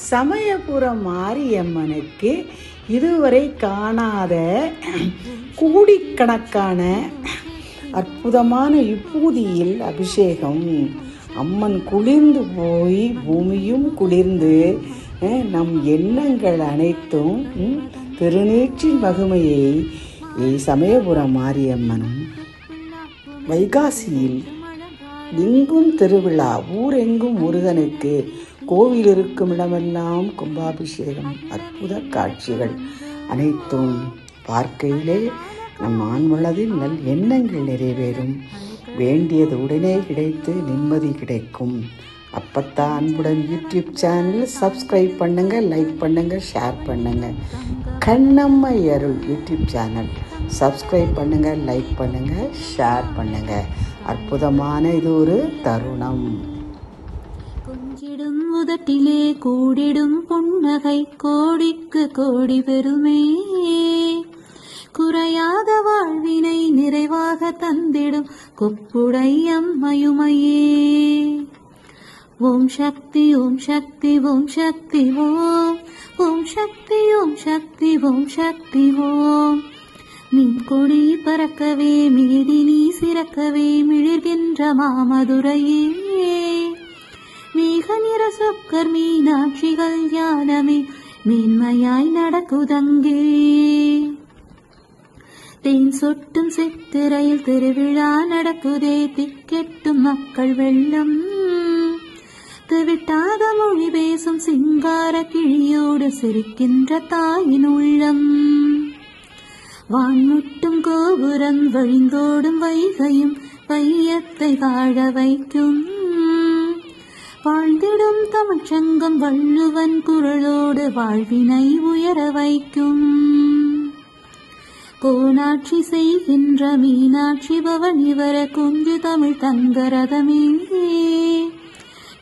சமயபுரம் மாரியம்மனுக்கு இதுவரை காணாத கோடிக்கணக்கான அற்புதமான இப்பூதியில் அபிஷேகம். அம்மன் குளிர்ந்து போய் பூமியும் குளிர்ந்து நம் எண்ணங்கள் அனைத்தும் திருநீற்றின் மகிமையை சமயபுரம் மாரியம்மனும் வைகாசியில் எங்கும் திருவிழா, ஊரெங்கும் முருகனுக்கு கோவில் இருக்கும் இடமெல்லாம் கும்பாபிஷேகம், அற்புத காட்சிகள் அனைத்தும் பார்க்கையிலே நம் ஆன்மனதில் நல் எண்ணங்கள் நிறைவேறும். வேண்டியது உடனே கிடைத்து நிம்மதி கிடைக்கும். அப்பத்தா அன்புடன் யூடியூப் சேனல் சப்ஸ்கிரைப் பண்ணுங்கள், லைக் பண்ணுங்கள், ஷேர் பண்ணுங்கள். கண்ணம்மை அருள் யூடியூப் சேனல் சப்ஸ்கிரைப் பண்ணுங்கள், லைக் பண்ணுங்கள், ஷேர் பண்ணுங்கள். அற்புதமான இது ஒரு தருணம். கொஞ்சிடும் உதட்டிலே கூடிடும் புன்னகை கோடிக்கு கோடி பெருமே. குறையாத வாழ்வினை நிறைவாக தந்திடும் கொப்புடை அம்மையுமையே. ஓம் சக்தி ஓம் சக்தி ஓம் சக்தி ஓம். ஓம் சக்தி ஓம் சக்தி ஓம் சக்தி ஓம். நின் கொடி பறக்கவே மீதி நீ சிறக்கவே மிளிர்கின்ற மாமதுரையே. மேக நிற சொக்கர் மீனாட்சி கல்யாணமே மேன்மையாய் நடக்குதங்கே. தேன் சொட்டும் சித்திரையில் திருவிழா நடக்குதே, திக்கெட்டும் மக்கள் வெள்ளம். திவிட்டாத மொழி பேசும் சிங்கார கிழியோடு சிரிக்கின்ற தாயின் உள்ளம். வான்முட்டும் கோபுரம் வழிந்தோடும் வைகையும் பையத்தை வாழ வைக்கும். வாழ்ந்திடும் தமிழ்ச்சங்கம் வள்ளுவன் குரலோடு வாழ்வினை உயர வைக்கும். கோனாட்சி செய்கின்ற மீனாட்சி பவனி வர குஞ்சு தமிழ் தங்கரதமே.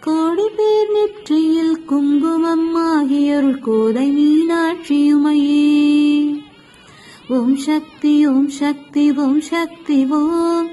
கோடி பேர் நெற்றியில் குங்குமம் ஆகியருள் கோதை மீனாட்சியுமையே. ஓம் சக்தி ஓம் சக்தி ஓம் சக்தி ஓம்.